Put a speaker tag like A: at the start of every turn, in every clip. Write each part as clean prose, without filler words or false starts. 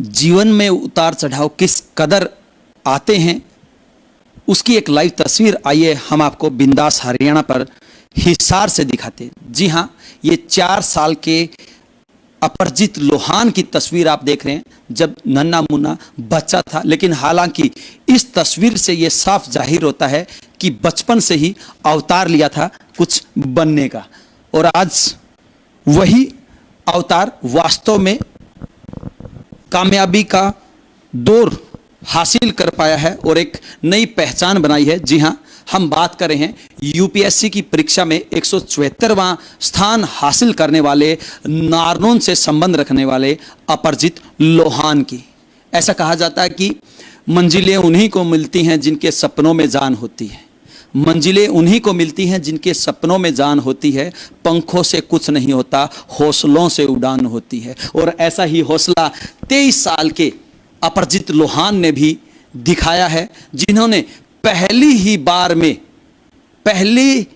A: जीवन में उतार चढ़ाव किस कदर आते हैं उसकी एक लाइव तस्वीर आइए हम आपको बिंदास हरियाणा पर हिसार से दिखाते हैं। जी हाँ, ये 4 साल के अपरजित लोहान की तस्वीर आप देख रहे हैं जब नन्हा मुन्ना बच्चा था, लेकिन हालांकि इस तस्वीर से ये साफ जाहिर होता है कि बचपन से ही अवतार लिया था कुछ बनने का, और आज वही अवतार वास्तव में कामयाबी का दौर हासिल कर पाया है और एक नई पहचान बनाई है। जी हाँ, हम बात कर रहे हैं यूपीएससी की परीक्षा में 174वां स्थान हासिल करने वाले नारनौल से संबंध रखने वाले अपरजित लोहान की। ऐसा कहा जाता है कि मंजिलें उन्हीं को मिलती हैं जिनके सपनों में जान होती है, मंजिलें उन्हीं को मिलती हैं जिनके सपनों में जान होती है, पंखों से कुछ नहीं होता, हौसलों से उड़ान होती है। और ऐसा ही हौसला 23 साल के अपरजित लोहान ने भी दिखाया है, जिन्होंने पहली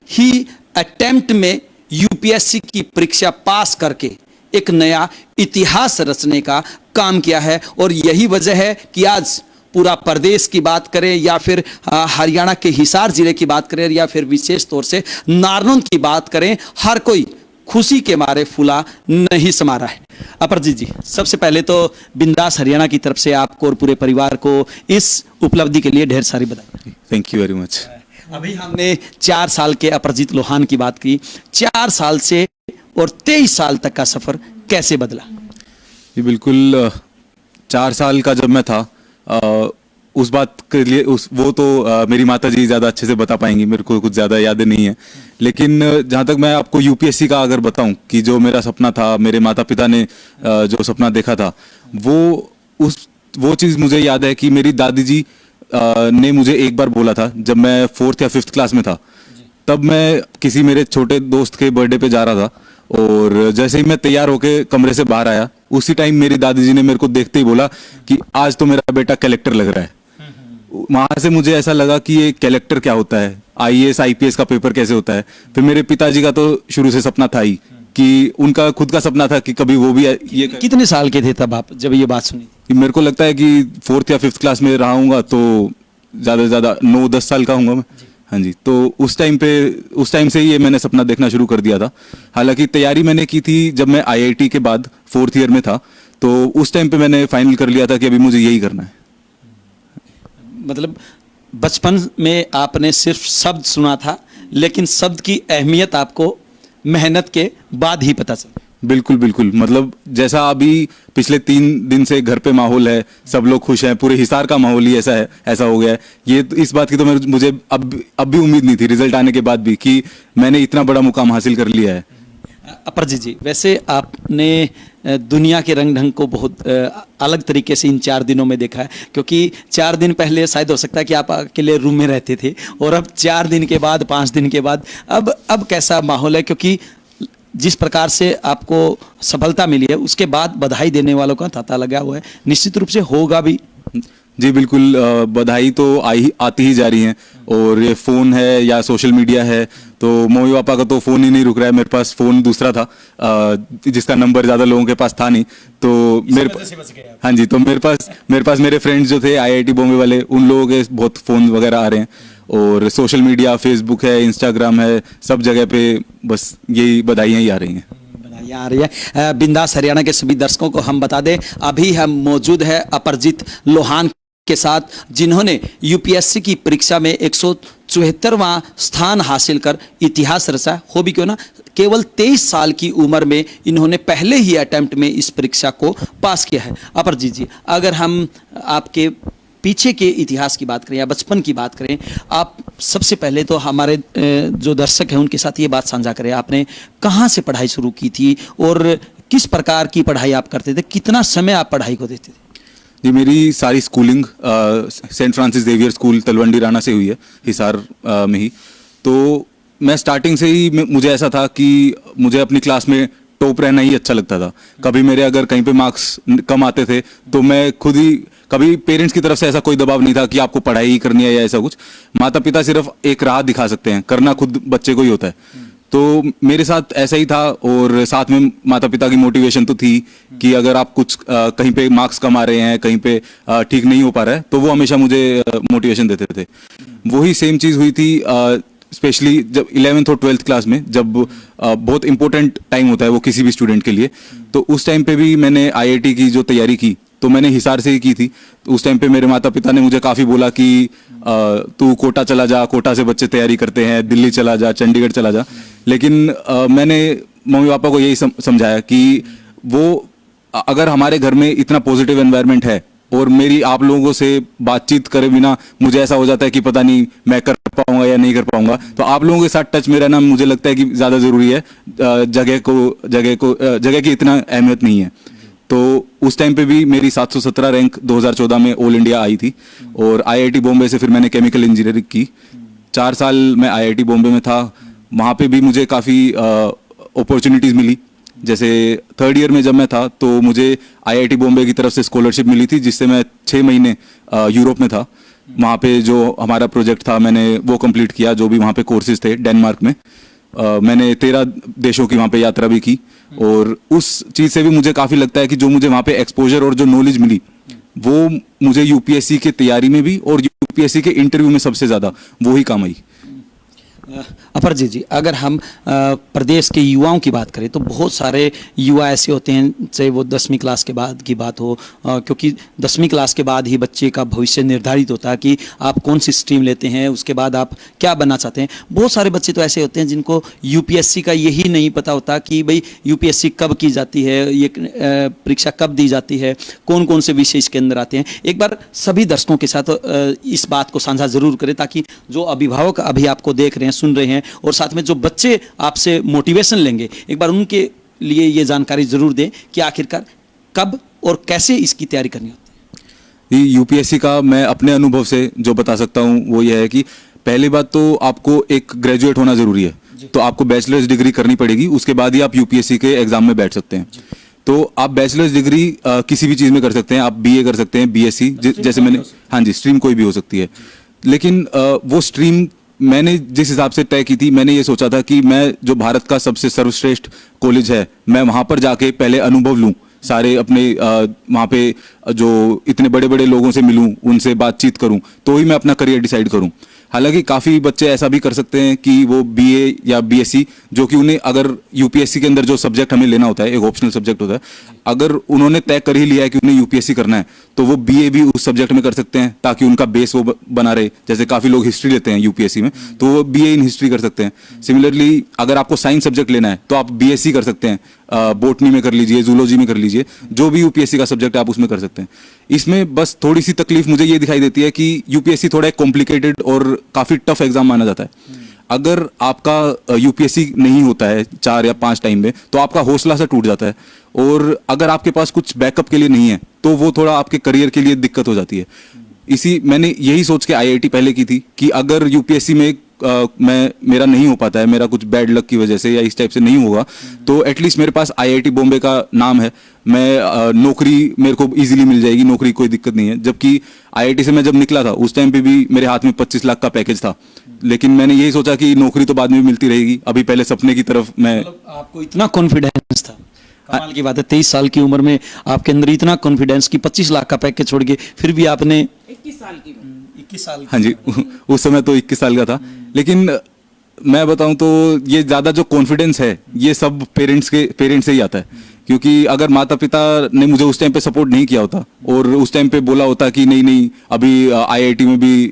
A: ही अटेम्प्ट में यूपीएससी की परीक्षा पास करके एक नया इतिहास रचने का काम किया है। और यही वजह है कि आज पूरा प्रदेश की बात करें या फिर हरियाणा के हिसार जिले की बात करें या फिर विशेष तौर से नारनौल की बात करें, हर कोई खुशी के मारे फूला नहीं समा रहा है। अपरजीत जी, सबसे पहले तो बिंदास हरियाणा की तरफ से आपको और पूरे परिवार को इस उपलब्धि के लिए ढेर सारी बधाई।
B: Thank you very much.
A: अभी हमने 4 साल के अपरजित लोहान की बात की, 4 साल से और 23 साल तक का सफर कैसे बदला?
B: ये बिल्कुल 4 साल का जब मैं था उस बात के लिए वो तो मेरी माता जी ज़्यादा अच्छे से बता पाएंगी, मेरे को कुछ ज़्यादा याद नहीं है। लेकिन जहाँ तक मैं आपको यूपीएससी का अगर बताऊं कि जो मेरा सपना था, मेरे माता पिता ने जो सपना देखा था, वो चीज़ मुझे याद है कि मेरी दादी जी ने मुझे एक बार बोला था जब मैं 4th या 5th क्लास में था। तब मैं किसी मेरे छोटे दोस्त के बर्थडे पे जा रहा था और जैसे ही मैं तैयार होके कमरे से बाहर आया, उसी टाइम मेरी दादी जी ने मेरे को देखते ही बोला कि आज तो मेरा बेटा कलेक्टर लग रहा है। वहां से मुझे ऐसा लगा कि ये कलेक्टर क्या होता है, आईएएस आईपीएस का पेपर कैसे होता है। फिर मेरे पिताजी का तो शुरू से सपना था ही कि उनका खुद का सपना था कि कभी वो भी ये।
A: कितने साल के थे तब आप जब ये बात सुनी?
B: मेरे को लगता है कि 4th या 5th क्लास में रहा हूँगा तो ज़्यादा से ज़्यादा 9-10 साल का हूँगा मैं। हाँ जी, तो उस टाइम से ही ये मैंने सपना देखना शुरू कर दिया था। हालांकि तैयारी मैंने की थी जब मैं आईआईटी के बाद 4th ईयर में था, तो उस टाइम पे मैंने फाइनल कर लिया था कि अभी मुझे यही करना है।
A: मतलब बचपन में आपने सिर्फ शब्द सुना था, लेकिन शब्द की अहमियत आपको मेहनत के बाद ही पता चला।
B: बिल्कुल बिल्कुल, मतलब जैसा अभी पिछले 3 दिन से घर पे माहौल है, सब लोग खुश हैं, पूरे हिसार का माहौल ही ऐसा हो गया है। ये इस बात की तो मुझे अब भी उम्मीद नहीं थी रिजल्ट आने के बाद भी कि मैंने इतना बड़ा मुकाम हासिल कर लिया है।
A: अपरजीत जी, वैसे आपने दुनिया के रंग ढंग को बहुत अलग तरीके से इन 4 दिनों में देखा है, क्योंकि 4 दिन पहले शायद हो सकता है कि आप अकेले रूम में रहते थे और अब 4 दिन के बाद, 5 दिन के बाद अब कैसा माहौल है? क्योंकि जिस प्रकार से आपको सफलता मिली है उसके बाद बधाई देने वालों का तांता लगा हुआ है, निश्चित रूप से होगा भी।
B: जी बिल्कुल, बधाई तो आती ही जा रही हैं। और ये फ़ोन है या सोशल मीडिया है, तो मम्मी पापा का तो फ़ोन ही नहीं रुक रहा है। मेरे पास फ़ोन दूसरा था जिसका नंबर ज़्यादा लोगों के पास था नहीं, तो मेरे पास, हाँ जी, तो मेरे पास मेरे फ्रेंड्स जो थे आईआईटी बॉम्बे वाले, उन लोगों के बहुत फ़ोन वगैरह आ रहे हैं। और सोशल मीडिया, फेसबुक है, इंस्टाग्राम है, सब जगह पे बस यही बधाइयाँ ही आ रही हैं।
A: आ रही है। बिंदास हरियाणा के सभी दर्शकों को हम बता दें, अभी हम मौजूद है अपरजित लोहान के साथ, जिन्होंने यूपीएससी की परीक्षा में 174वां स्थान हासिल कर इतिहास रचा। हो भी क्यों ना, केवल 23 साल की उम्र में इन्होंने पहले ही अटेम्प्ट में इस परीक्षा को पास किया है। अपरजीत जी, अगर हम आपके पीछे के इतिहास की बात करें या बचपन की बात करें, आप सबसे पहले तो हमारे जो दर्शक हैं उनके साथ ये बात साझा करें, आपने कहाँ से पढ़ाई शुरू की थी और किस प्रकार की पढ़ाई आप करते थे, कितना समय आप पढ़ाई को देते थे?
B: जी, मेरी सारी schooling saint Francis Xavier school Talwandi Rana से हुई है, हिसार में ही। तो मैं स्टार्टिंग से ही मुझे ऐसा था कि मुझे अपनी क्लास में टॉप रहना ही अच्छा लगता था। कभी मेरे अगर कहीं पे मार्क्स कम आते थे तो मैं खुद ही, कभी पेरेंट्स की तरफ से ऐसा कोई दबाव नहीं था कि आपको पढ़ाई ही करनी है या ऐसा कुछ। माता पिता सिर्फ एक राह दिखा सकते हैं, करना खुद बच्चे को ही होता है। तो मेरे साथ ऐसा ही था, और साथ में माता पिता की मोटिवेशन तो थी कि अगर आप कुछ कहीं पे मार्क्स कम आ रहे हैं, कहीं पे ठीक नहीं हो पा रहा है, तो वो हमेशा मुझे मोटिवेशन देते थे। वही सेम चीज़ हुई थी स्पेशली जब 11th और 12th क्लास में, जब बहुत इंपॉर्टेंट टाइम होता है वो किसी भी स्टूडेंट के लिए। तो उस टाइम पे भी मैंने आईआईटी की जो तैयारी की, तो मैंने हिसार से ही की थी। तो उस टाइम पे मेरे माता पिता ने मुझे काफ़ी बोला कि तू कोटा चला जा, कोटा से बच्चे तैयारी करते हैं, दिल्ली चला जा, चंडीगढ़ चला जा। लेकिन मैंने मम्मी पापा को यही समझाया कि वो अगर हमारे घर में इतना पॉजिटिव एनवायरनमेंट है और मेरी आप लोगों से बातचीत करे बिना मुझे ऐसा हो जाता है कि पता नहीं मैं कर पाऊंगा या नहीं कर पाऊंगा, तो आप लोगों के साथ टच में रहना मुझे लगता है कि ज़्यादा ज़रूरी है। जगह की इतना अहमियत नहीं है। तो उस टाइम पे भी मेरी 717 रैंक 2014 में ऑल इंडिया आई थी, और आईआईटी बॉम्बे से फिर मैंने केमिकल इंजीनियरिंग की। 4 साल मैं आईआईटी बॉम्बे में था। वहाँ पे भी मुझे काफ़ी अपॉर्चुनिटीज़ मिली। जैसे 3rd ईयर में जब मैं था, तो मुझे आईआईटी बॉम्बे की तरफ से स्कॉलरशिप मिली थी, जिससे मैं 6 महीने यूरोप में था। वहाँ पे जो हमारा प्रोजेक्ट था मैंने वो कंप्लीट किया, जो भी वहाँ पे कोर्सेज थे डेनमार्क में। मैंने 13 देशों की वहाँ पे यात्रा भी की, और उस चीज़ से भी मुझे काफ़ी लगता है कि जो मुझे वहाँ पे एक्सपोजर और जो नॉलेज मिली, वो मुझे यूपीएससी के तैयारी में भी और यूपीएससी के इंटरव्यू में सबसे ज़्यादा वो ही काम आई।
A: अपरजीत जी, अगर हम प्रदेश के युवाओं की बात करें तो बहुत सारे युवा ऐसे होते हैं, चाहे वो 10वीं क्लास के बाद की बात हो, क्योंकि 10वीं क्लास के बाद ही बच्चे का भविष्य निर्धारित होता है कि आप कौन सी स्ट्रीम लेते हैं, उसके बाद आप क्या बनना चाहते हैं। बहुत सारे बच्चे तो ऐसे होते हैं जिनको यूपीएससी का यही नहीं पता होता कि भाई यूपीएससी कब की जाती है, ये परीक्षा कब दी जाती है, कौन कौन से विषय इसके अंदर आते हैं। एक बार सभी दर्शकों के साथ इस बात को साझा जरूर करें, ताकि जो अभिभावक अभी आपको देख रहे हैं, सुन रहे हैं, और साथ में जो बच्चे आपसे मोटिवेशन लेंगे, एक बार उनके लिए ये जानकारी जरूर दें कि आखिरकार कब और कैसे इसकी तैयारी करनी होती है।
B: यूपीएससी का मैं अपने अनुभव से जो बता सकता हूँ वो ये है कि पहली बात तो आपको एक ग्रेजुएट होना जरूरी है, तो आपको बैचलर्स डिग्री करनी पड़ेगी, उसके बाद ही आप यूपीएससी के एग्जाम में बैठ सकते हैं। तो आप बैचलर्स डिग्री किसी भी चीज़ में कर सकते हैं, आप बीए कर सकते हैं, बीएससी, जैसे मैंने, हाँ जी, स्ट्रीम कोई भी हो सकती है। लेकिन वो स्ट्रीम मैंने जिस हिसाब से तय की थी, मैंने ये सोचा था कि मैं जो भारत का सबसे सर्वश्रेष्ठ कॉलेज है, मैं वहाँ पर जाके पहले अनुभव लूँ, सारे अपने वहाँ पे जो इतने बड़े बड़े लोगों से मिलूँ, उनसे बातचीत करूँ, तो ही मैं अपना करियर डिसाइड करूँ। हालांकि काफ़ी बच्चे ऐसा भी कर सकते हैं कि वो बीए या बीएससी, जो कि उन्हें अगर यूपीएससी के अंदर जो सब्जेक्ट हमें लेना होता है, एक ऑप्शनल सब्जेक्ट होता है, अगर उन्होंने तय कर ही लिया है कि उन्हें यूपीएससी करना है, तो वो बीए भी उस सब्जेक्ट में कर सकते हैं, ताकि उनका बेस वो बना रहे। जैसे काफ़ी लोग हिस्ट्री लेते हैं यूपीएससी में, तो वो बीए इन हिस्ट्री कर सकते हैं। सिमिलरली अगर आपको साइंस सब्जेक्ट लेना है, तो आप बीएससी कर सकते हैं, बोटनी में कर लीजिए, जूलॉजी में कर लीजिए, जो भी यूपीएससी का सब्जेक्ट है आप उसमें कर सकते हैं। इसमें बस थोड़ी सी तकलीफ मुझे ये दिखाई देती है कि यूपीएससी थोड़ा कॉम्प्लिकेटेड और काफ़ी टफ एग्जाम माना जाता है। अगर आपका यूपीएससी नहीं होता है 4 या 5 टाइम में, तो आपका हौसला सा टूट जाता है, और अगर आपके पास कुछ बैकअप के लिए नहीं है, तो वो थोड़ा आपके करियर के लिए दिक्कत हो जाती है। मैंने यही सोच के आईआईटी पहले की थी कि अगर यूपीएससी में मेरा नहीं हो पाता है, मेरा कुछ बैड लक की वजह से या इस टाइप से नहीं होगा, तो एटलीस्ट मेरे पास आईआईटी बॉम्बे का नाम है, मैं नौकरी मेरे को इजीली मिल जाएगी, नौकरी कोई दिक्कत नहीं है। जबकि आईआईटी से मैं जब निकला था, उस टाइम पे भी मेरे हाथ में 25 लाख का पैकेज था, लेकिन मैंने यही सोचा कि नौकरी तो बाद में मिलती रहेगी, अभी पहले सपने की तरफ मैं।
A: आपको इतना कॉन्फिडेंस था, कमाल की बात है। 23 साल की उम्र में आपके अंदर इतना कॉन्फिडेंस कि 25 लाख का पैकेज छोड़ के फिर भी आपने 21 साल की,
B: हाँ जी, उस समय तो 21 साल का था। लेकिन मैं बताऊं तो ये ज़्यादा जो कॉन्फिडेंस है, ये सब पेरेंट्स से ही आता है। क्योंकि अगर माता पिता ने मुझे उस टाइम पे सपोर्ट नहीं किया होता, और उस टाइम पे बोला होता कि नहीं नहीं अभी आईआईटी में भी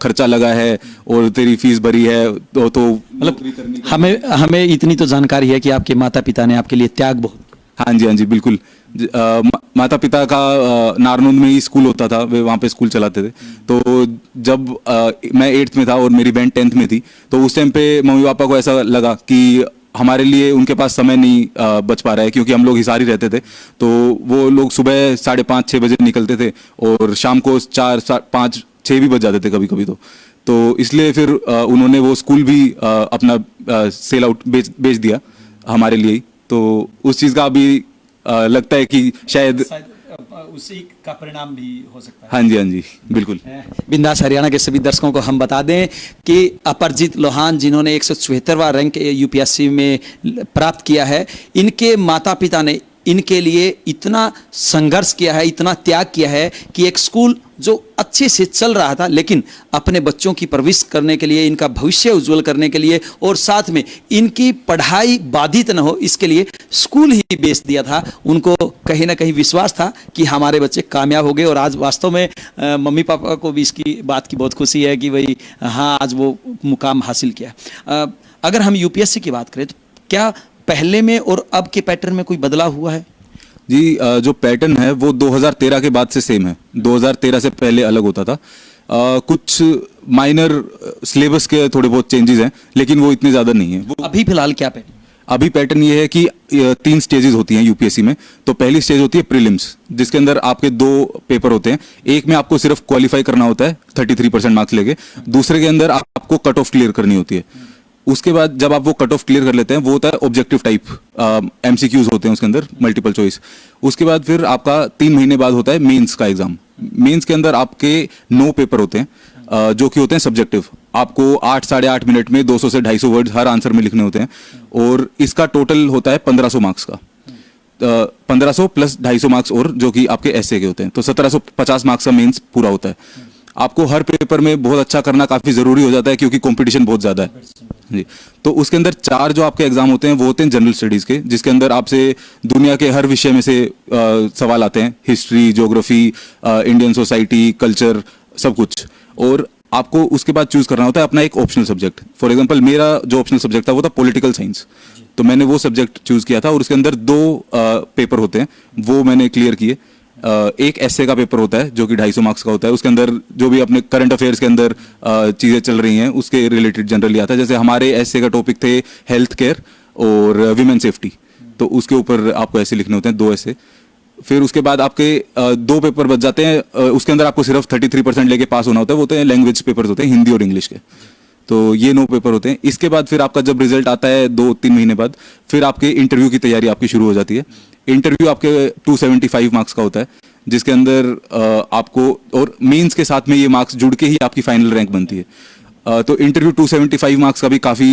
B: खर्चा लगा है और तेरी फीस भरी है, तो
A: मतलब हमें इतनी तो जानकारी है कि आपके माता पिता ने आपके लिए त्याग बहुत।
B: हाँ जी बिल्कुल। माता पिता का नारनौंद में ही स्कूल होता था, वे वहाँ पे स्कूल चलाते थे। तो जब मैं 8th में था और मेरी बहन 10th में थी, तो उस टाइम पे मम्मी पापा को ऐसा लगा कि हमारे लिए उनके पास समय नहीं बच पा रहा है, क्योंकि हम लोग हिसार ही रहते थे। तो वो लोग सुबह 5:30-6 बजे निकलते थे, और शाम को 4-5-6 भी बज जाते थे कभी कभी। तो इसलिए फिर उन्होंने वो स्कूल भी अपना सेल आउट बेच दिया हमारे लिए ही। तो उस चीज़ का अभी लगता है कि शायद
A: उसी का परिणाम भी हो सकता है।
B: हाँ जी, हाँ जी, बिल्कुल।
A: बिंदास हरियाणा के सभी दर्शकों को हम बता दें कि अपरजीत लोहान जिन्होंने 176वां रैंक यूपीएससी में प्राप्त किया है, इनके माता पिता ने इनके लिए इतना संघर्ष किया है, इतना त्याग किया है कि एक स्कूल जो अच्छे से चल रहा था, लेकिन अपने बच्चों की परवरिश करने के लिए, इनका भविष्य उज्जवल करने के लिए और साथ में इनकी पढ़ाई बाधित न हो इसके लिए स्कूल ही बेच दिया था। उनको कहीं ना कहीं विश्वास था कि हमारे बच्चे कामयाब हो गए और आज वास्तव में मम्मी पापा को भी इसकी बात की बहुत खुशी है कि भाई हाँ, आज वो मुकाम हासिल किया। अगर हम यूपीएससी की बात करें तो क्या पहले में और अब के पैटर्न में कोई बदलाव हुआ है?
B: जी, जो पैटर्न है वो 2013 के बाद से सेम है। 2013 से पहले अलग होता था। कुछ माइनर सिलेबस के थोड़े बहुत चेंजेस हैं, लेकिन वो इतने ज़्यादा नहीं है। वो
A: अभी फिलहाल क्या पैटर्न?
B: अभी पैटर्न ये है कि 3 स्टेजेस होती हैं यूपीएससी में। तो पहली स्टेज होती है प्रीलिम्स, जिसके अंदर आपके 2 पेपर होते हैं। एक में आपको सिर्फ क्वालिफाई करना होता है 33% मार्क्स लेके, दूसरे के अंदर आपको कट ऑफ क्लियर करनी होती है। उसके बाद जब आप वो कट ऑफ क्लियर कर लेते हैं, वो होता है ऑब्जेक्टिव टाइप, एमसीक्यूज होते हैं उसके अंदर, मल्टीपल चॉइस। उसके बाद फिर आपका 3 महीने बाद होता है मेंस का एग्जाम। मेंस के अंदर आपके 9 पेपर होते हैं, जो कि होते हैं सब्जेक्टिव। आपको 8 साढ़े 8 मिनट में 200 से 250 वर्ड्स हर आंसर में लिखने होते हैं, और इसका टोटल होता है 1500 मार्क्स का। 1500 प्लस 250 मार्क्स और जो कि आपके ऐसे के होते हैं, तो 1750 मार्क्स का मेंस पूरा होता है। आपको हर पेपर में बहुत अच्छा करना काफी जरूरी हो जाता है, क्योंकि कंपटीशन बहुत ज्यादा है जी। तो उसके अंदर 4 जो आपके एग्जाम होते हैं वो होते हैं जनरल स्टडीज के, जिसके अंदर आपसे दुनिया के हर विषय में से सवाल आते हैं, history, geography, Indian society, culture, सब कुछ। और आपको उसके बाद चूज करना होता है अपना एक ऑप्शनल सब्जेक्ट। फॉर एग्जांपल मेरा जो ऑप्शनल सब्जेक्ट था वो था पॉलिटिकल साइंस, तो मैंने वो सब्जेक्ट चूज किया था, और उसके अंदर 2 पेपर होते हैं, वो मैंने क्लियर किए। एक एसए का पेपर होता है जो कि 250 मार्क्स का होता है। उसके अंदर जो भी अपने करंट अफेयर्स के अंदर चीजें चल रही हैं उसके रिलेटेड जनरली आता है। जैसे हमारे एसए का टॉपिक थे हेल्थ केयर और विमेन सेफ्टी, तो उसके ऊपर आपको ऐसे लिखने होते हैं 2 ऐसे। फिर उसके बाद आपके 2 पेपर बच जाते हैं, उसके अंदर आपको सिर्फ 33% लेके पास होना होता है। वो होते हैं लैंग्वेज पेपर्स होते हैं, हिंदी और इंग्लिश के। तो ये 9 पेपर होते हैं। इसके बाद फिर आपका जब रिजल्ट आता है 2-3 महीने बाद, फिर आपके इंटरव्यू की तैयारी आपकी शुरू हो जाती है। इंटरव्यू आपके 275 मार्क्स का होता है, जिसके अंदर आपको और मेंस के साथ में ये मार्क्स जुड़ के ही आपकी फाइनल रैंक बनती है। तो इंटरव्यू 275 मार्क्स का भी काफ़ी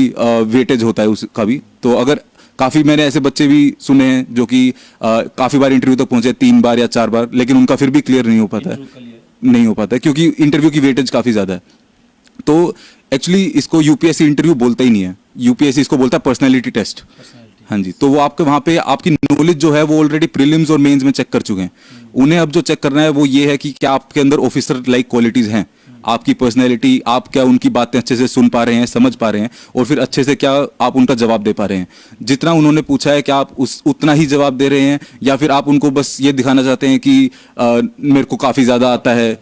B: वेटेज होता है उसका भी। तो अगर काफ़ी मैंने ऐसे बच्चे भी सुने हैं जो कि काफ़ी बार इंटरव्यू तक पहुंचे, 3 बार या 4 बार, लेकिन उनका फिर भी क्लियर नहीं हो पाता है, क्योंकि इंटरव्यू की वेटेज काफ़ी ज़्यादा है। तो एक्चुअली इसको यूपीएससी इंटरव्यू बोलता ही नहीं है, यूपीएससी इसको बोलता है पर्सनैलिटी टेस्ट। हाँ जी, तो वो आपके वहाँ पे आपकी नॉलेज जो है वो ऑलरेडी प्रीलिम्स और मेंस में चेक कर चुके हैं। उन्हें अब जो चेक करना है वो ये है कि क्या आपके अंदर ऑफिसर लाइक क्वालिटीज हैं, आपकी पर्सनैलिटी, आप क्या उनकी बातें अच्छे से सुन पा रहे हैं, समझ पा रहे हैं, और फिर अच्छे से क्या आप उनका जवाब दे पा रहे हैं। जितना उन्होंने पूछा है क्या आप उतना ही जवाब दे रहे हैं, या फिर आप उनको बस ये दिखाना चाहते हैं कि मेरे को काफ़ी ज़्यादा आता है।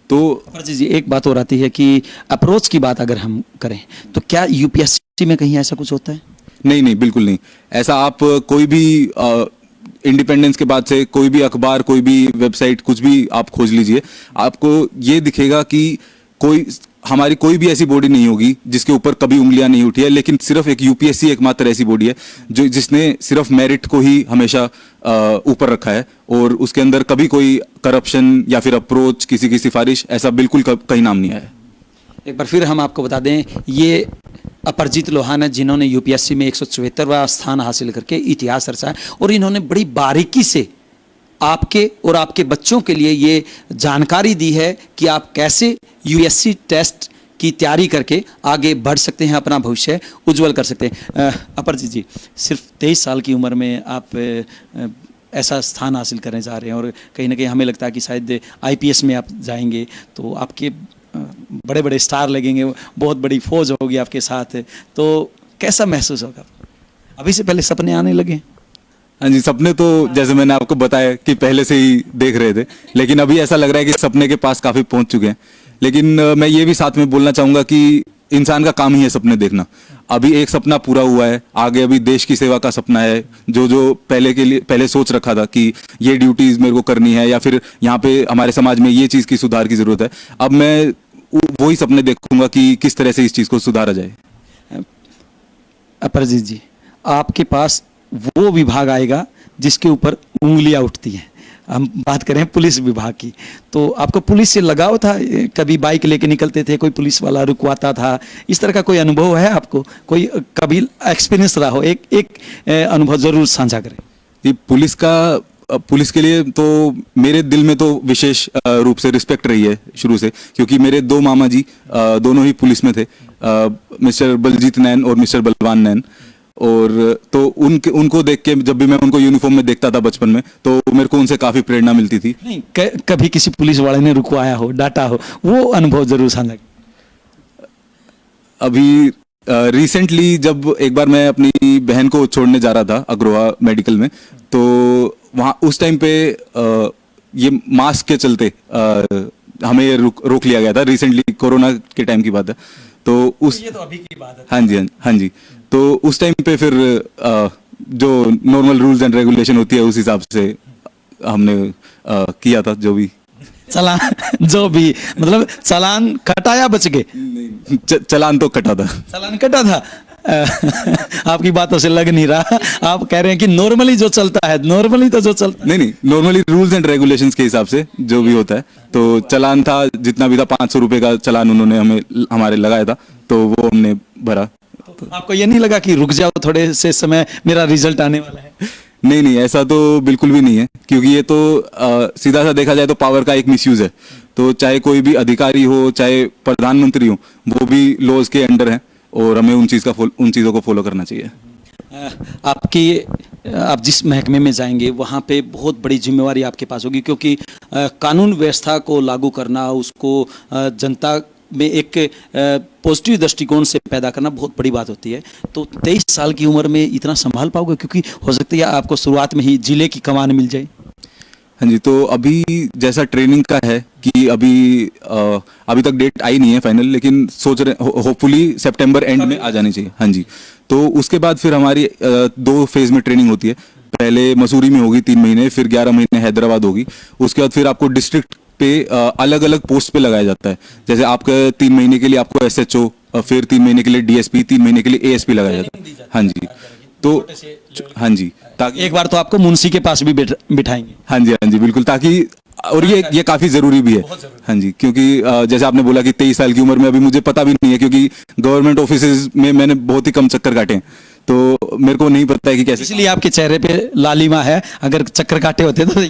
B: तो
A: जी, एक बात और आती है कि अप्रोच की बात अगर हम करें तो क्या यूपीएससी में कहीं ऐसा कुछ होता है?
B: नहीं, बिल्कुल नहीं। ऐसा आप कोई भी इंडिपेंडेंस के बाद से कोई भी अखबार, कोई भी वेबसाइट, कुछ भी आप खोज लीजिए, आपको ये दिखेगा कि हमारी कोई भी ऐसी बॉडी नहीं होगी जिसके ऊपर कभी उंगलियां नहीं उठी है, लेकिन सिर्फ एक यूपीएससी एकमात्र ऐसी बॉडी है जिसने सिर्फ मेरिट को ही हमेशा ऊपर रखा है, और उसके अंदर कभी कोई करप्शन या फिर अप्रोच, किसी की सिफारिश, ऐसा बिल्कुल कहीं नाम नहीं आया।
A: एक बार फिर हम आपको बता दें, ये अपरजीत लोहान है जिन्होंने यूपीएससी में 174वां स्थान हासिल करके इतिहास रचा है, और इन्होंने बड़ी बारीकी से आपके और आपके बच्चों के लिए ये जानकारी दी है कि आप कैसे यूपीएससी टेस्ट की तैयारी करके आगे बढ़ सकते हैं, अपना भविष्य उज्जवल कर सकते हैं। अपरजीत जी, सिर्फ 23 साल की उम्र में आप ऐसा स्थान हासिल करने जा रहे हैं, और कहीं ना कहीं हमें लगता है कि शायद आईपीएस में आप जाएंगे तो आपके बड़े बड़े स्टार लगेंगे, बहुत बड़ी फौज होगी आपके साथ, तो कैसा महसूस होगा? अभी से पहले सपने आने लगे?
B: हाँ जी, सपने तो जैसे मैंने आपको बताया कि पहले से ही देख रहे थे, लेकिन अभी ऐसा लग रहा है कि सपने के पास काफी पहुंच चुके हैं। लेकिन मैं ये भी साथ में बोलना चाहूंगा कि इंसान का काम ही है सपने देखना। अभी एक सपना पूरा हुआ है, आगे अभी देश की सेवा का सपना है, जो पहले सोच रखा था कि ये ड्यूटीज मेरे को करनी है, या फिर यहाँ पे हमारे समाज में ये चीज की सुधार की जरूरत है, अब मैं वही सपने देखूंगा कि किस तरह से इस चीज को सुधारा जाए।
A: अपरजीत जी, आपके पास वो विभाग आएगा जिसके ऊपर उंगलियां उठती हैं। हम बात करें पुलिस विभाग की, तो आपको पुलिस से लगाव था? कभी बाइक लेके निकलते थे, कोई पुलिस वाला रुकवाता था, इस तरह का कोई अनुभव है आपको? कोई कभी एक्सपीरियंस रहा हो, एक अनुभव जरूर साझा करें।
B: ये पुलिस के लिए तो मेरे दिल में तो विशेष रूप से रिस्पेक्ट रही है शुरू से, क्योंकि मेरे दो मामा जी दोनों ही पुलिस में थे, मिस्टर बलजीत नैन और मिस्टर बलवान नैन। और तो उनको देख के जब भी मैं उनको यूनिफॉर्म में देखता था बचपन में, तो मेरे को उनसे काफी प्रेरणा मिलती थी।
A: नहीं, कभी किसी पुलिस वाले ने रुकवाया हो, डांटा हो, वो अनुभव जरूर साझा करें।
B: अभी रिसेंटली जब एक बार मैं अपनी बहन को छोड़ने जा रहा था अग्रोहा मेडिकल में, तो वहाँ उस टाइम पे ये मास्क के चलते हमें रोक लिया गया था। रिसेंटली कोरोना के टाइम की बात है, तो उस
A: ये तो अभी की बात है।
B: हाँ जी, हाँ जी। तो उस टाइम पे फिर जो नॉर्मल रूल्स एंड रेगुलेशन होती है उस हिसाब से हमने किया था जो भी
A: चालान जो भी मतलब चालान कटाया, बच गए?
B: चालान तो कटा था।
A: चालान कटा था। आपकी बातों से लग नहीं रहा, आप कह रहे हैं कि नॉर्मली जो चलता है, नॉर्मली तो जो चलता है।
B: नहीं, नॉर्मली रूल्स एंड रेगुलेशंस के हिसाब से जो भी होता है, तो चालान था जितना भी था, 500 रुपए का चालान उन्होंने हमारे लगाया था, तो वो हमने भरा।
A: आपको ये नहीं लगा कि रुक जाओ थोड़े से समय, मेरा रिजल्ट आने वाला है?
B: नहीं, ऐसा तो बिल्कुल भी नहीं है, क्योंकि ये तो सीधा सा देखा जाए तो पावर का एक मिसयूज है। तो चाहे कोई भी अधिकारी हो, चाहे प्रधानमंत्री हो, वो भी लॉज के अंडर है और हमें उन चीज़ों को फॉलो करना चाहिए।
A: आप जिस महकमे में जाएंगे वहाँ पे बहुत बड़ी जिम्मेवारी आपके पास होगी, क्योंकि कानून व्यवस्था को लागू करना, उसको जनता में एक पॉजिटिव दृष्टिकोण से पैदा करना बहुत बड़ी बात होती है। तो 23 साल की उम्र में इतना संभाल पाओगे? क्योंकि हो सकता है आपको शुरुआत में ही जिले की कमान मिल जाए।
B: हाँ जी, तो अभी जैसा ट्रेनिंग का है कि अभी तक डेट आई नहीं है फाइनल, लेकिन सोच रहे होपफुली सितंबर एंड में आ जानी चाहिए। हाँ जी, तो उसके बाद फिर हमारी 2 फेज में ट्रेनिंग होती है। पहले मसूरी में होगी 3 महीने, फिर 11 महीने हैदराबाद होगी। उसके बाद फिर आपको डिस्ट्रिक्ट पे अलग अलग पोस्ट पे लगाया जाता है। जैसे आपका 3 महीने के लिए आपको एसएचओ, फिर 3 महीने के लिए डीएसपी, 3 महीने के लिए एएसपी लगाया जाता है। हाँ जी, तो हाँ जी, ताकि
A: एक बार तो आपको मुंशी के पास भी बिठाएंगे।
B: हाँ जी, बिल्कुल, ताकि और ये काफी जरूरी भी है। हाँ जी, क्योंकि जैसे आपने बोला कि 23 साल की उम्र में अभी मुझे पता भी नहीं है, क्योंकि गवर्नमेंट ऑफिसेज में मैंने बहुत ही कम चक्कर काटे हैं, तो मेरे को नहीं पता है कि कैसे।
A: इसलिए आपके चेहरे पे लालिमा है, अगर चक्कर काटे होते तो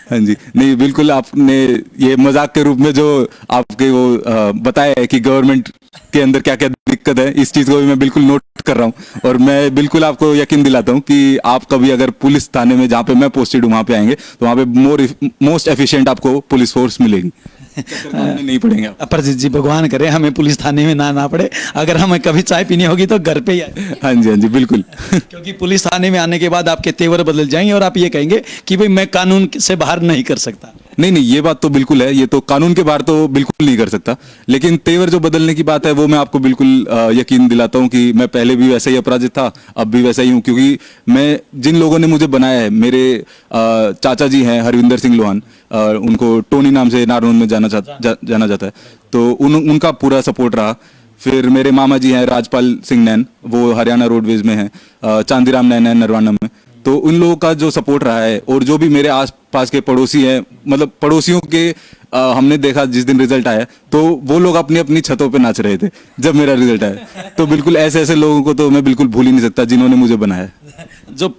B: हाँ जी, नहीं बिल्कुल, आपने ये मजाक के रूप में जो आपके वो बताया है कि गवर्नमेंट के अंदर क्या क्या दिक्कत है, इस चीज को भी मैं बिल्कुल नोट कर रहा हूँ। और मैं बिल्कुल आपको यकीन दिलाता हूँ कि आप कभी अगर पुलिस थाने में जहाँ पे मैं पोस्टेड हूँ वहाँ पे आएंगे, तो वहाँ पे मोस्ट एफिशिएंट आपको पुलिस फोर्स मिलेगी। नहीं पड़ेंगे।
A: अपरजीत जी, भगवान करे हमें पुलिस थाने में ना पड़े, अगर हमें कभी चाय पीनी होगी तो घर पे ही आए।
B: हाँ जी, बिल्कुल।
A: क्योंकि पुलिस थाने में आने के बाद आपके तेवर बदल जाएंगे और आप ये कहेंगे कि भाई मैं कानून से बाहर नहीं कर सकता।
B: नहीं, ये बात तो बिल्कुल है, ये तो कानून के बाहर तो बिल्कुल नहीं कर सकता, लेकिन तेवर जो बदलने की बात है वो मैं आपको बिल्कुल यकीन दिलाता हूँ कि मैं पहले भी वैसा ही अपराजित था, अब भी वैसा ही हूँ। क्योंकि मैं जिन लोगों ने मुझे बनाया है, मेरे चाचा जी हैं हरविंदर सिंह लोहान, उनको टोनी नाम से नारनौल में जाना जाता है, तो उनका पूरा सपोर्ट रहा। फिर मेरे मामा जी हैं राजपाल सिंह नैन, वो हरियाणा रोडवेज में हैं, चांदीराम नैन है नरवाना में, तो उन लोगों का जो सपोर्ट रहा है। और जो भी मेरे आसपास के पड़ोसी हैं, मतलब पड़ोसियों के हमने देखा जिस दिन रिजल्ट आया, तो वो लोग अपनी अपनी छतों पे नाच रहे थे जब मेरा रिजल्ट आया। तो बिल्कुल ऐसे लोगों को तो मैं बिल्कुल भूल ही नहीं सकता जिन्होंने मुझे बनाया।
A: जो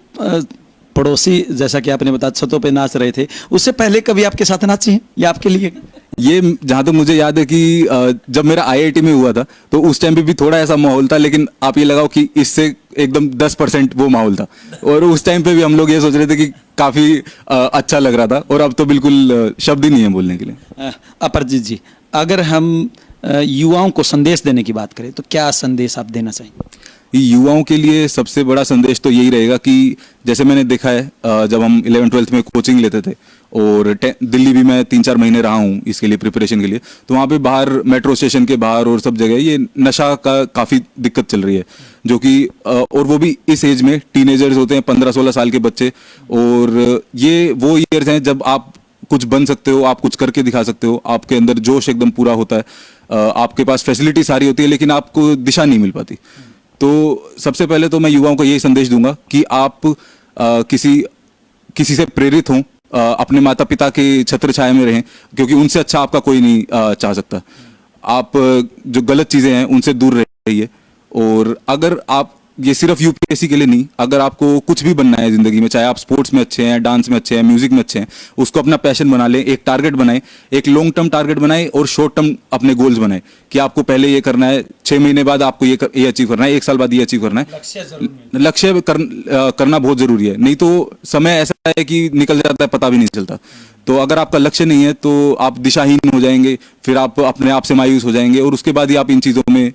A: पड़ोसी, जैसा कि आपने बताया, छतों पे नाच रहे थे, उससे पहले कभी आपके साथ नाचे हैं या आपके लिए?
B: ये जहां तक मुझे याद है कि जब मेरा आईआईटी में हुआ था, तो उस टाइम पे भी थोड़ा ऐसा माहौल था, लेकिन आप ये लगाओ कि इससे एकदम 10% वो माहौल था। और उस टाइम पे भी हम लोग ये सोच रहे थे कि काफी अच्छा लग रहा था, और अब तो बिल्कुल शब्द ही नहीं है बोलने के लिए।
A: अपरजीत जी, अगर हम युवाओं को संदेश देने की बात करें तो क्या संदेश आप देना चाहेंगे?
B: युवाओं के लिए सबसे बड़ा संदेश तो यही रहेगा कि जैसे मैंने देखा है जब हम 11th-12th में कोचिंग लेते थे, और दिल्ली भी मैं 3-4 महीने रहा हूँ इसके लिए प्रिपरेशन के लिए, तो वहाँ पे बाहर मेट्रो स्टेशन के बाहर और सब जगह ये नशा का काफ़ी दिक्कत चल रही है, जो कि और वो भी इस एज में टीनेजर्स होते हैं, 15-16 साल के बच्चे। और ये वो ईयर्स हैं जब आप कुछ बन सकते हो, आप कुछ करके दिखा सकते हो, आपके अंदर जोश एकदम पूरा होता है, आपके पास फैसिलिटी सारी होती है, लेकिन आपको दिशा नहीं मिल पाती। तो सबसे पहले तो मैं युवाओं को यही संदेश दूंगा कि आप किसी से प्रेरित हों, अपने माता पिता के छत्र छाया में रहें, क्योंकि उनसे अच्छा आपका कोई नहीं चाह सकता। आप जो गलत चीज़ें हैं उनसे दूर रहिए। और अगर आप, ये सिर्फ यूपीएससी के लिए नहीं, अगर आपको कुछ भी बनना है ज़िंदगी में, चाहे आप स्पोर्ट्स में अच्छे हैं, डांस में अच्छे हैं, म्यूजिक में अच्छे हैं, उसको अपना पैशन बना लें, एक टारगेट बनाएं, एक लॉन्ग टर्म टारगेट बनाएं और शॉर्ट टर्म अपने गोल्स बनाएं कि आपको पहले ये करना है, 6 महीने बाद आपको ये अचीव करना है, 1 साल बाद ये अचीव करना है। लक्ष्य करना बहुत ज़रूरी है, नहीं तो समय ऐसा है कि निकल जाता है, पता भी नहीं चलता। तो अगर आपका लक्ष्य नहीं है तो आप दिशाहीन हो जाएंगे, फिर आप अपने आप से मायूस हो जाएंगे और उसके बाद ही आप इन चीज़ों में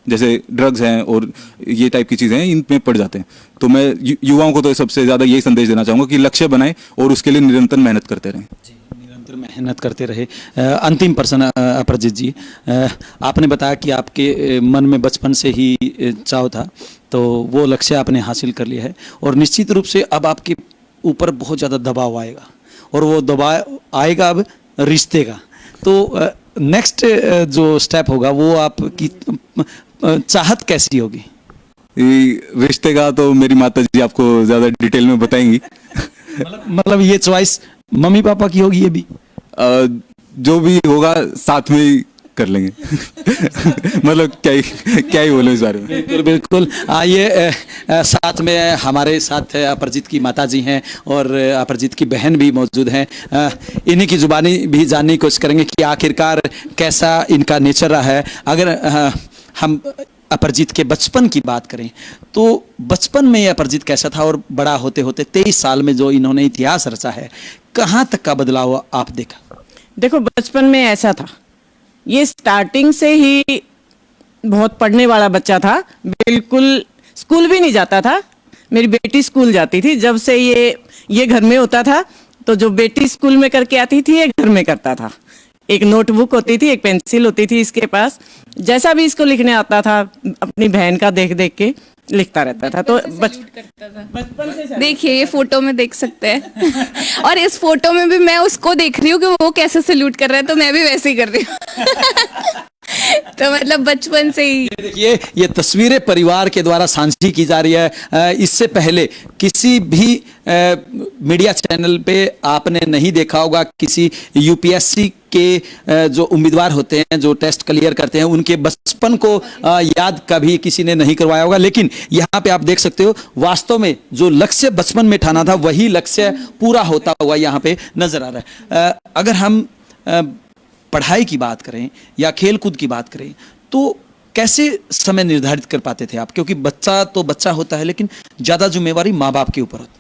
B: जैसे ड्रग्स हैं और ये टाइप की चीज़ें हैं, इनमें पड़ जाते हैं। तो मैं युवाओं को तो सबसे ज़्यादा यही संदेश देना चाहूँगा कि लक्ष्य बनाएं और उसके लिए निरंतर मेहनत करते रहें।
A: निरंतर मेहनत करते रहे। अंतिम प्रश्न अपरजीत जी, आपने बताया कि आपके मन में बचपन से ही चाव था, तो वो लक्ष्य आपने हासिल कर लिया है और निश्चित रूप से अब आपके ऊपर बहुत ज़्यादा दबाव आएगा और वो दबाव आएगा अब रिश्ते का। तो नेक्स्ट जो स्टेप होगा वो आपकी चाहत कैसी होगी?
B: रिश्ते का तो मेरी माता जी आपको ज़्यादा डिटेल में बताएंगी।
A: मतलब ये चॉइस मम्मी पापा की होगी ये भी?
B: जो भी होगा साथ में ही कर लेंगे। मतलब क्या ही बोलो इस बारे में।
A: बिल्कुल बिल्कुल। ये साथ में हमारे साथ अपरजीत की माता जी हैं और अपरजीत की बहन भी मौजूद हैं। इन्हीं की जुबानी भी जानने की कोशिश करेंगे कि आखिरकार कैसा इनका नेचर रहा है। अगर हम अपरजीत के बचपन की बात करें तो बचपन में ये अपरजीत कैसा था और बड़ा होते होते 23 साल में जो इन्होंने इतिहास रचा है, कहाँ तक का बदलाव आप देखा?
C: देखो, बचपन में ऐसा था, ये स्टार्टिंग से ही बहुत पढ़ने वाला बच्चा था, बिल्कुल स्कूल भी नहीं जाता था। मेरी बेटी स्कूल जाती थी, जब से ये घर में होता था तो जो बेटी स्कूल में करके आती थी ये घर में करता था। एक नोटबुक होती थी, एक पेंसिल होती थी इसके पास, जैसा भी इसको लिखने आता था अपनी बहन का देख देख के लिखता रहता था। तो बचपन से
D: देखिए, ये फोटो में देख सकते हैं और इस फोटो में भी मैं उसको देख रही हूँ कि वो कैसे सैल्यूट कर रहा है, तो मैं भी वैसे ही कर रही हूँ। तो मतलब बचपन से ही
A: देखिए, ये तस्वीरें परिवार के द्वारा साझी की जा रही है। इससे पहले किसी भी मीडिया चैनल पे आपने नहीं देखा होगा किसी यूपीएससी के जो उम्मीदवार होते हैं, जो टेस्ट क्लियर करते हैं, उनके बचपन को याद कभी किसी ने नहीं करवाया होगा। लेकिन यहाँ पे आप देख सकते हो वास्तव में जो लक्ष्य बचपन में ठाना था वही लक्ष्य पूरा होता हुआ यहाँ पे नजर आ रहा है। अगर हम पढ़ाई की बात करें या खेलकूद की बात करें तो कैसे समय निर्धारित कर पाते थे आप? क्योंकि बच्चा तो बच्चा होता है लेकिन ज़्यादा जिम्मेवारी माँ बाप के ऊपर होती है।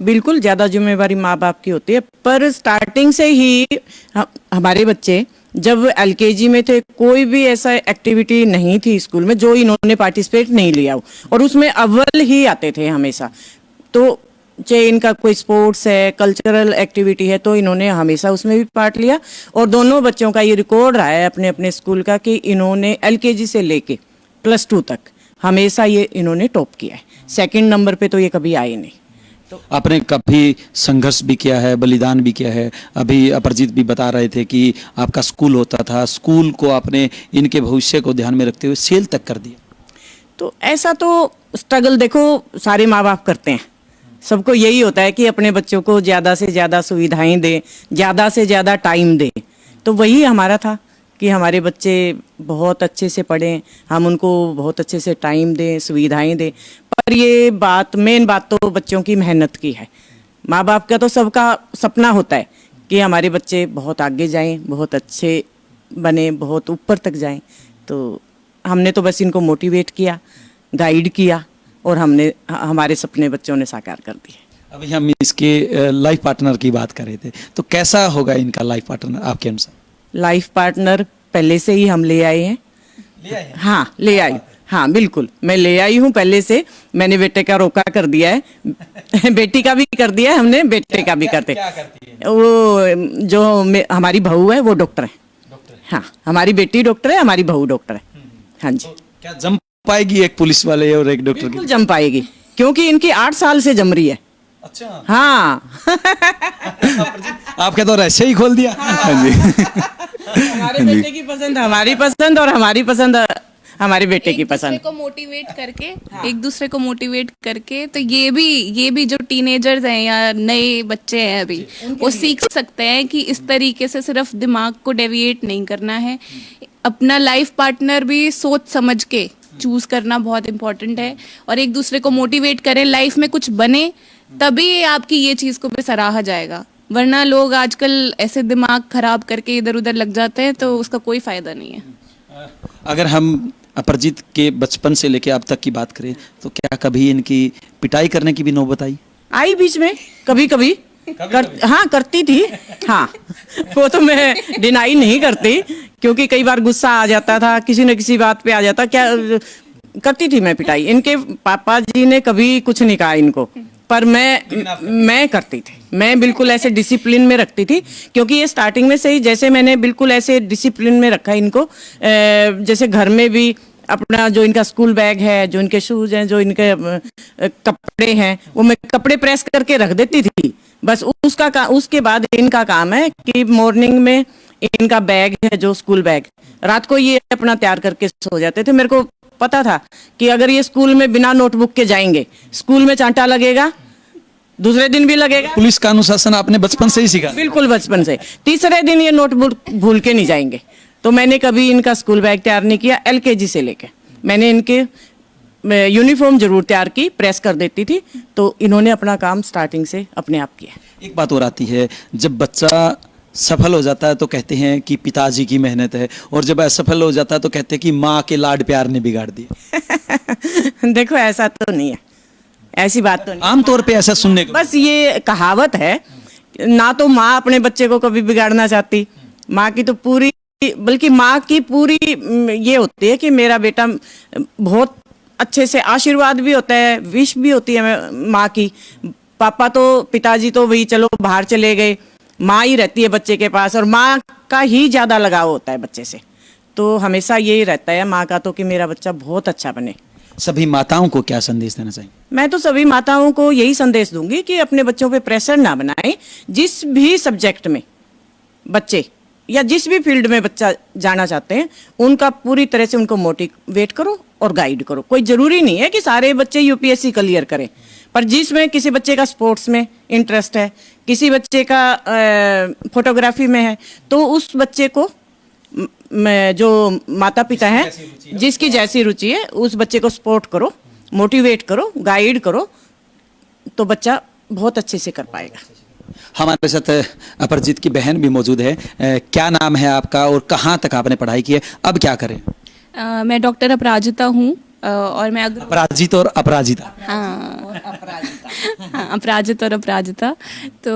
C: बिल्कुल, ज़्यादा जिम्मेवारी माँ बाप की होती है, पर स्टार्टिंग से ही हमारे बच्चे जब एलकेजी में थे कोई भी ऐसा एक्टिविटी नहीं थी स्कूल में जो इन्होंने पार्टिसिपेट नहीं लिया हो, और उसमें अव्वल ही आते थे हमेशा। तो चाहे इनका कोई स्पोर्ट्स है, कल्चरल एक्टिविटी है, तो इन्होंने हमेशा उसमें भी पार्ट लिया। और दोनों बच्चों का ये रिकॉर्ड रहा है अपने अपने स्कूल का कि इन्होंने एलकेजी से लेके +2 तक हमेशा ये इन्होंने टॉप किया है। सेकंड नंबर पे तो ये कभी आए नहीं।
A: तो आपने कभी संघर्ष भी किया है, बलिदान भी किया है? अभी अपरजीत भी बता रहे थे कि आपका स्कूल होता था, स्कूल को आपने इनके भविष्य को ध्यान में रखते हुए सेल तक कर दिया।
C: तो ऐसा तो स्ट्रगल देखो सारे माँ बाप करते हैं, सबको यही होता है कि अपने बच्चों को ज़्यादा से ज़्यादा सुविधाएं दें, ज़्यादा से ज़्यादा टाइम दें। तो वही हमारा था कि हमारे बच्चे बहुत अच्छे से पढ़ें, हम उनको बहुत अच्छे से टाइम दें, सुविधाएं दें। पर ये मेन बात तो बच्चों की मेहनत की है। माँ बाप का तो सबका सपना होता है कि हमारे बच्चे बहुत आगे जाएं, बहुत अच्छे बने, बहुत ऊपर तक जाएं। तो हमने तो बस इनको मोटिवेट किया, गाइड किया और हमारे सपने बच्चों ने साकार कर दिए।
A: अभी हम इसके लाइफ पार्टनर की बात कर रहे थे, तो कैसा होगा इनका लाइफ पार्टनर आपके अनुसार?
C: लाइफ पार्टनर पहले से ही हम ले आए हैं। हाँ, ले आई। हाँ बिल्कुल, मैं ले आई हूँ पहले से। मैंने बेटे का रोका कर दिया है, बेटी का भी कर दिया है हमने, बेटे का भी करते। वो जो हमारी बहू है वो डॉक्टर है। हाँ, हमारी बेटी डॉक्टर है, हमारी बहू डॉक्टर है। हाँ जी।
A: क्या जम पाएगी एक पुलिस वाले और एक डॉक्टर की?
C: बिल्कुल जम पाएगी, क्योंकि इनकी 8 साल से जम रही है।
A: अच्छा।
C: हाँ।
A: आपके तो ऐसे ही खोल दिया।
B: हाँ जी।
C: हमारे बेटे की पसंद, हमारी पसंद और हमारी पसंद हमारे बेटे की
D: एक दूसरे
C: पसंद।
D: को मोटिवेट करके, एक दूसरे को मोटिवेट करके, तो ये भी जो टीनेजर्स हैं या नए बच्चे हैं अभी, वो सीख सकते हैं कि इस तरीके से सिर्फ दिमाग को डेविएट नहीं करना है, अपना लाइफ पार्टनर भी सोच समझ के चूज करना बहुत इंपॉर्टेंट है, और एक दूसरे को मोटिवेट करें, लाइफ में कुछ बने, तभी आपकी ये चीज को भी सराहा जाएगा। वरना लोग आजकल ऐसे दिमाग खराब करके इधर उधर लग जाते हैं, तो उसका कोई फायदा नहीं है।
A: अगर हम अपराजित के बचपन से लेके अब तक की बात करें तो क्या कभी इनकी पिटाई करने की भी नौबत आई
C: बीच में कभी कभी हाँ करती थी। हाँ, वो तो मैं डिनाई नहीं करती, क्योंकि कई बार गुस्सा आ जाता था, किसी न किसी बात पे आ जाता, क्या करती थी मैं पिटाई। इनके पापा जी ने कभी कुछ नहीं कहा इनको, पर मैं करती थी। मैं बिल्कुल ऐसे डिसिप्लिन में रखती थी, क्योंकि ये स्टार्टिंग में से ही जैसे मैंने बिल्कुल ऐसे डिसिप्लिन में रखा इनको, जैसे घर में भी अपना जो इनका स्कूल बैग है, जो इनके शूज हैं, जो इनके कपड़े हैं, वो मैं कपड़े प्रेस करके रख देती थी। बस उसके बाद इनका काम है कि मॉर्निंग में इनका बैग है जो स्कूल बैग, रात को ये अपना तैयार करके सो जाते थे। मेरे को पता था कि अगर ये स्कूल में बिना नोटबुक के जाएंगे, स्कूल में चांटा लगेगा, दूसरे दिन भी लगेगा।
A: पुलिस का अनुशासन आपने बचपन से ही सीखा?
C: बिल्कुल बचपन से। तीसरे दिन ये नोटबुक भूल के नहीं जाएंगे। तो मैंने कभी इनका स्कूल बैग तैयार नहीं किया। LKG से लेके मैंने इनके यूनिफॉर्म जरूर तैयार की, प्रेस कर देती थी। तो इन्होंने अपना काम स्टार्टिंग से अपने आप किया।
A: एक बात और आती है, जब बच्चा सफल हो जाता है तो कहते हैं कि पिताजी की मेहनत है, और जब असफल हो जाता है तो कहते हैं कि माँ के लाड प्यार ने बिगाड़ दिया।
C: देखो ऐसा तो नहीं है, ऐसी बात तो नहीं।
A: आमतौर पे ऐसा सुनने को
C: बस ये कहावत है ना, तो माँ अपने बच्चे को कभी बिगाड़ना चाहती। माँ की तो पूरी, बल्कि माँ की पूरी ये होती है कि मेरा बेटा बहुत अच्छे से, आशीर्वाद भी होता है, विश भी होती है माँ की। पापा तो, पिताजी तो वही चलो बाहर चले गए, माँ ही रहती है बच्चे के पास, और माँ का ही ज्यादा लगाव होता है बच्चे से। तो हमेशा यही रहता है माँ का तो कि मेरा बच्चा बहुत अच्छा बने।
A: सभी माताओं को क्या संदेश देना चाहिए?
C: मैं तो सभी माताओं को यही संदेश दूंगी कि अपने बच्चों पे प्रेशर ना बनाएं। जिस भी सब्जेक्ट में बच्चे या जिस भी फील्ड में बच्चा जाना चाहते हैं, उनका पूरी तरह से उनको मोटिवेट करो और गाइड करो। कोई जरूरी नहीं है कि सारे बच्चे UPSC क्लियर करें, पर जिसमें किसी बच्चे का स्पोर्ट्स में इंटरेस्ट है, किसी बच्चे का फोटोग्राफी में है, तो उस बच्चे को जो माता पिता हैं, जिसकी जैसी रुचि है, उस बच्चे को सपोर्ट करो, मोटिवेट करो, गाइड करो, तो बच्चा बहुत अच्छे से कर पाएगा।
A: हमारे साथ अपराजित की बहन भी मौजूद है। क्या नाम है आपका और कहाँ तक आपने पढ़ाई की है, अब क्या करें?
D: मैं डॉक्टर अपराजिता हूँ, और मैं
A: अपराजित और अपराजिता।
D: हाँ, अपराजित और अपराजिता। तो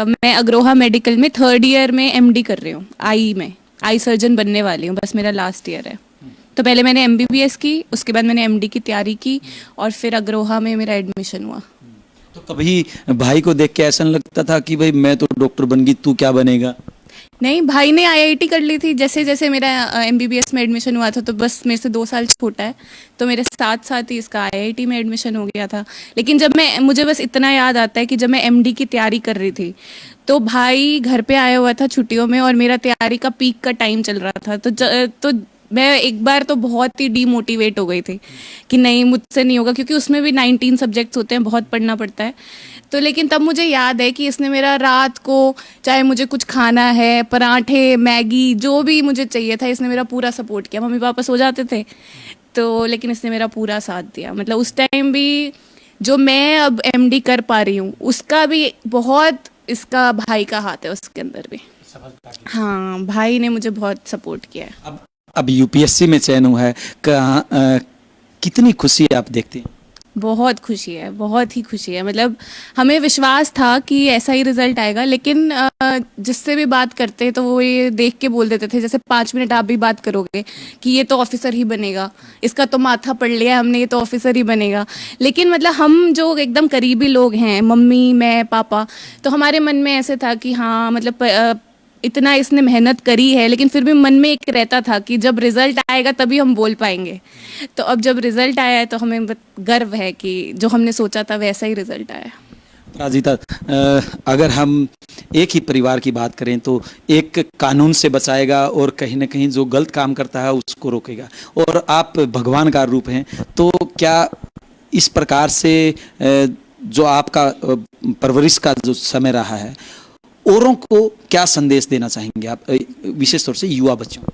D: मैं अग्रोहा मेडिकल में 3rd ईयर में MD कर रही हूँ। आई सर्जन बनने वाली हूँ, बस मेरा लास्ट ईयर है। तो पहले मैंने MBBS की, उसके बाद मैंने MD की तैयारी की, और फिर अग्रोहा में मेरा एडमिशन हुआ।
A: तो कभी भाई को देख के ऐसा नहीं लगता था कि भाई मैं तो डॉक्टर बन गई, तू क्या बनेगा?
D: नहीं, भाई ने IIT कर ली थी। जैसे जैसे मेरा MBBS में एडमिशन हुआ था, तो बस मेरे से 2 साल छोटा है, तो मेरे साथ साथ ही इसका IIT में एडमिशन हो गया था। लेकिन जब मुझे बस इतना याद आता है कि जब मैं MD की तैयारी कर रही थी, तो भाई घर पे आया हुआ था छुट्टियों में, और मेरा तैयारी का पीक का टाइम चल रहा था। तो मैं एक बार तो बहुत ही डीमोटिवेट हो गई थी कि नहीं, मुझसे नहीं होगा, क्योंकि उसमें भी 19 सब्जेक्ट्स होते हैं, बहुत पढ़ना पड़ता है। तो लेकिन तब मुझे याद है कि इसने मेरा रात को, चाहे मुझे कुछ खाना है, पराठे, मैगी, जो भी मुझे चाहिए था, इसने मेरा पूरा सपोर्ट किया। मम्मी पापा सो जाते थे तो, लेकिन इसने मेरा पूरा साथ दिया। मतलब उस टाइम भी जो मैं अब MD कर पा रही हूँ, उसका भी बहुत इसका भाई का हाथ है उसके अंदर भी। हाँ, भाई ने मुझे बहुत सपोर्ट किया है।
A: अब UPSC में चयन हुआ है, कितनी खुशी आप देखती हैं?
D: बहुत खुशी है, बहुत ही खुशी है। मतलब हमें विश्वास था कि ऐसा ही रिजल्ट आएगा, लेकिन जिससे भी बात करते तो वो ये देख के बोल देते थे, जैसे 5 मिनट आप भी बात करोगे कि ये तो ऑफिसर ही बनेगा, इसका तो माथा पढ़ लिया हमने, ये तो ऑफिसर ही बनेगा। लेकिन मतलब हम जो एकदम करीबी लोग हैं, मम्मी, मैं, पापा, तो हमारे मन में ऐसे था कि हाँ, मतलब इतना इसने मेहनत करी है, लेकिन फिर भी मन में एक रहता था कि जब रिजल्ट आएगा तभी हम बोल पाएंगे। तो अब जब रिजल्ट आया है तो हमें गर्व है कि जो हमने सोचा था वैसा ही रिजल्ट आया।
A: अपराजिता, अगर हम एक ही परिवार की बात करें तो एक कानून से बचाएगा और कहीं ना कहीं जो गलत काम करता है उसको रोकेगा, और आप भगवान का रूप हैं, तो क्या इस प्रकार से जो आपका परवरिश का जो समय रहा है, औरों को क्या संदेश देना चाहेंगे आप, विशेष तौर से युवा बच्चों को?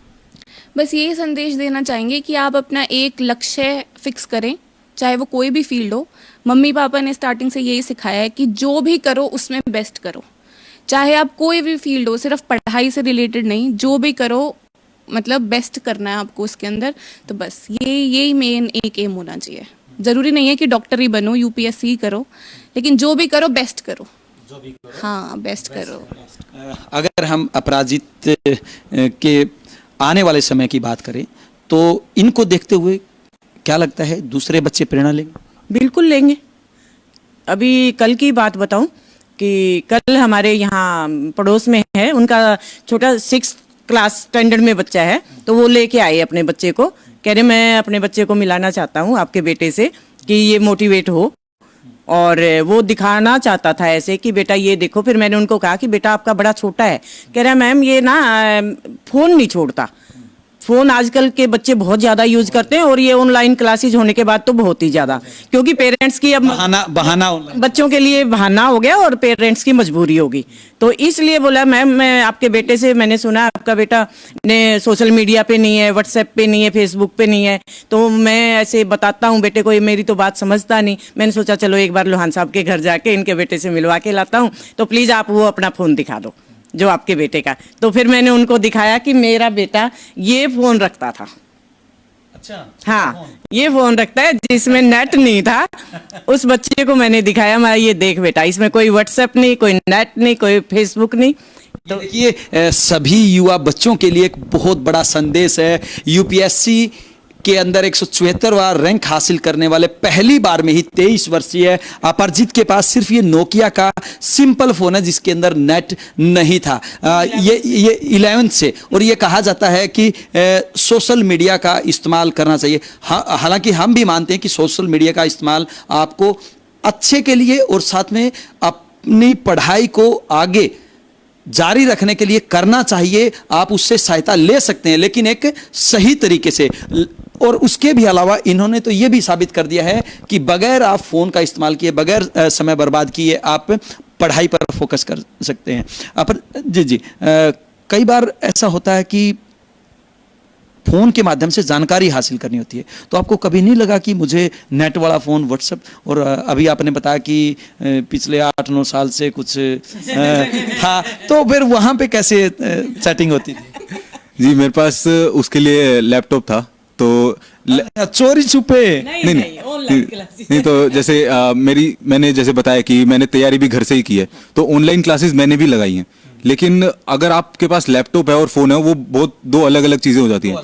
D: बस यही संदेश देना चाहेंगे कि आप अपना एक लक्ष्य फिक्स करें, चाहे वो कोई भी फील्ड हो। मम्मी पापा ने स्टार्टिंग से यही सिखाया है कि जो भी करो उसमें बेस्ट करो, चाहे आप कोई भी फील्ड हो, सिर्फ पढ़ाई से रिलेटेड नहीं, जो भी करो मतलब बेस्ट करना है आपको उसके अंदर। तो बस यही मेन एक एम होना चाहिए। ज़रूरी नहीं है कि डॉक्टर ही बनो, यूपीएससी ही करो, लेकिन जो भी करो बेस्ट करो, हाँ बेस्ट करो।
A: अगर हम अपराजित के आने वाले समय की बात करें तो इनको देखते हुए क्या लगता है दूसरे बच्चे प्रेरणा लेंगे?
C: बिल्कुल लेंगे। अभी कल की बात बताऊं कि कल हमारे यहाँ पड़ोस में है, उनका छोटा 6 क्लास स्टैंडर्ड में बच्चा है, तो वो लेके आए अपने बच्चे को, कह रहे मैं अपने बच्चे को मिलाना चाहता हूँ आपके बेटे से कि ये मोटिवेट हो, और वो दिखाना चाहता था ऐसे कि बेटा ये देखो। फिर मैंने उनको कहा कि बेटा आपका बड़ा छोटा है, कह रहा मैम ये ना फ़ोन नहीं छोड़ता। फ़ोन आजकल के बच्चे बहुत ज़्यादा यूज करते हैं, और ये ऑनलाइन क्लासेज होने के बाद तो बहुत ही ज़्यादा, क्योंकि पेरेंट्स की अब
A: बहाना
C: बच्चों के लिए बहाना हो गया और पेरेंट्स की मजबूरी होगी। तो इसलिए बोला मैम मैं आपके बेटे से, मैंने सुना आपका बेटा ने सोशल मीडिया पे नहीं है, व्हाट्सएप पे नहीं है, फेसबुक पे नहीं है, तो मैं ऐसे बताता हूँ बेटे को, ये मेरी तो बात समझता नहीं। मैंने सोचा चलो एक बार लोहान साहब के घर जाके इनके बेटे से मिलवा के लाता हूँ, तो प्लीज़ आप वो अपना फ़ोन दिखा दो जो आपके बेटे का। तो फिर मैंने उनको दिखाया कि मेरा बेटा ये फ़ोन रखता था।
A: अच्छा,
C: हाँ ये फ़ोन रखता है जिसमें नेट नहीं था। उस बच्चे को मैंने दिखाया, मैं ये देख बेटा इसमें कोई व्हाट्सएप नहीं, कोई नेट नहीं, कोई फेसबुक नहीं।
A: तो देखिए सभी युवा बच्चों के लिए एक बहुत बड़ा संदेश है। यूपीएससी के अंदर 174वां रैंक हासिल करने वाले पहली बार में ही 23 वर्षीय अपराजित के पास सिर्फ ये नोकिया का सिंपल फोन है जिसके अंदर नेट नहीं था। ये 11th से, और ये कहा जाता है कि सोशल मीडिया का इस्तेमाल करना चाहिए। हालांकि हम भी मानते हैं कि सोशल मीडिया का इस्तेमाल आपको अच्छे के लिए और साथ में अपनी पढ़ाई को आगे जारी रखने के लिए करना चाहिए। आप उससे सहायता ले सकते हैं, लेकिन एक सही तरीके से। और उसके भी अलावा इन्होंने तो ये भी साबित कर दिया है कि बगैर आप फोन का इस्तेमाल किए, बगैर समय बर्बाद किए, आप पढ़ाई पर फोकस कर सकते हैं। जी कई बार ऐसा होता है कि फोन के माध्यम से जानकारी हासिल करनी होती है, तो आपको कभी नहीं लगा कि मुझे नेट वाला फोन, व्हाट्सएप, और अभी आपने बताया कि पिछले 8-9 साल से कुछ था, तो फिर वहां पे कैसे चैटिंग होती थी?
B: जी मेरे पास उसके लिए लैपटॉप था, तो
A: चोरी छुपे
B: नहीं तो जैसे मैंने जैसे बताया कि मैंने तैयारी भी घर से ही की है, तो ऑनलाइन क्लासेस मैंने भी लगाई हैं। लेकिन अगर आपके पास लैपटॉप है और फोन है, वो बहुत 2 अलग अलग चीजें हो जाती हैं।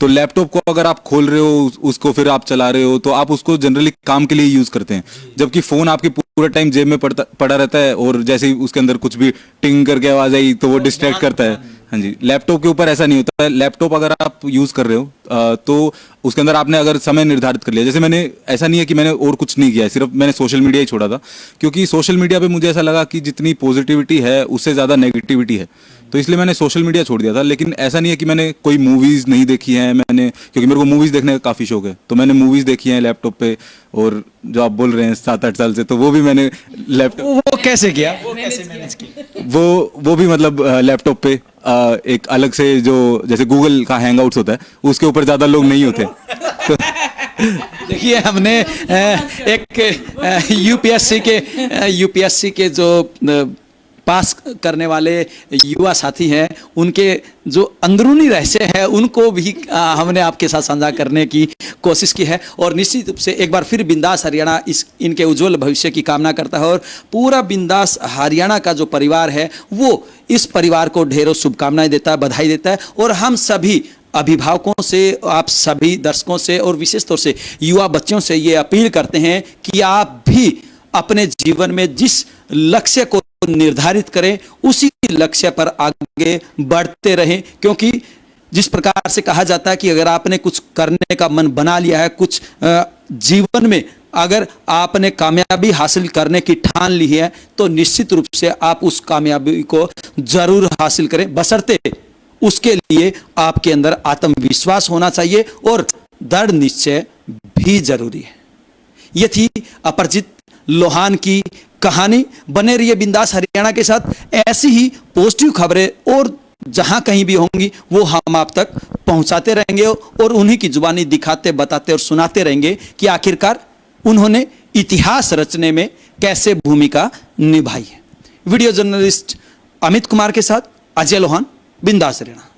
B: तो लैपटॉप को अगर आप खोल रहे हो, उसको फिर आप चला रहे हो, तो आप उसको जनरली काम के लिए यूज करते हैं, जबकि फोन आपके पूरा टाइम जेब में पड़ा रहता है, और जैसे ही उसके अंदर कुछ भी टिंग करके आवाज आई तो वो डिस्ट्रैक्ट करता है। हाँ जी, लैपटॉप के ऊपर ऐसा नहीं होता है। लैपटॉप अगर आप यूज कर रहे हो तो उसके अंदर आपने अगर समय निर्धारित कर लिया, जैसे मैंने, ऐसा नहीं है कि मैंने और कुछ नहीं किया है, सिर्फ मैंने सोशल मीडिया ही छोड़ा था, क्योंकि सोशल मीडिया पे मुझे ऐसा लगा कि जितनी पॉजिटिविटी है उससे ज़्यादा नेगेटिविटी है, तो इसलिए मैंने सोशल मीडिया छोड़ दिया था। लेकिन ऐसा नहीं है कि मैंने कोई मूवीज़ नहीं देखी हैं, मैंने, क्योंकि मेरे को मूवीज़ देखने का काफ़ी शौक है, तो मैंने मूवीज़ देखी हैं लैपटॉप पे। और जो आप बोल रहे हैं 7-8 साल से, तो वो भी मैंने लैपटॉप,
A: वो कैसे किया, वो कैसे मैनेज किया?
B: वो भी मतलब लैपटॉप पे एक अलग से, जो जैसे गूगल का हैंगआउट्स होता है, उसके ऊपर ज़्यादा लोग नहीं होते। तो
A: देखिए हमने एक यूपीएससी के जो पास करने वाले युवा साथी हैं, उनके जो अंदरूनी रहस्य है उनको भी हमने आपके साथ साझा करने की कोशिश की है। और निश्चित रूप से एक बार फिर बिंदास हरियाणा इनके उज्जवल भविष्य की कामना करता है, और पूरा बिंदास हरियाणा का जो परिवार है वो इस परिवार को ढेरों शुभकामनाएं देता है, बधाई देता है। और हम सभी अभिभावकों से, आप सभी दर्शकों से, और विशेष तौर से युवा बच्चों से ये अपील करते हैं कि आप भी अपने जीवन में जिस लक्ष्य को निर्धारित करें, उसी लक्ष्य पर आगे बढ़ते रहें। क्योंकि जिस प्रकार से कहा जाता है कि अगर आपने कुछ करने का मन बना लिया है, कुछ जीवन में अगर आपने कामयाबी हासिल करने की ठान ली है तो निश्चित रूप से आप उस कामयाबी को जरूर हासिल करें, बशर्ते उसके लिए आपके अंदर आत्मविश्वास होना चाहिए और दृढ़ निश्चय भी जरूरी है। यह थी अपरजीत लोहान की कहानी। बने रहिए बिंदास हरियाणा के साथ, ऐसी ही पॉजिटिव खबरें और जहां कहीं भी होंगी वो हम आप तक पहुंचाते रहेंगे और उन्हीं की जुबानी दिखाते, बताते और सुनाते रहेंगे कि आखिरकार उन्होंने इतिहास रचने में कैसे भूमिका निभाई है। वीडियो जर्नलिस्ट अमित कुमार के साथ अजय लोहान, बिंदास हरियाणा।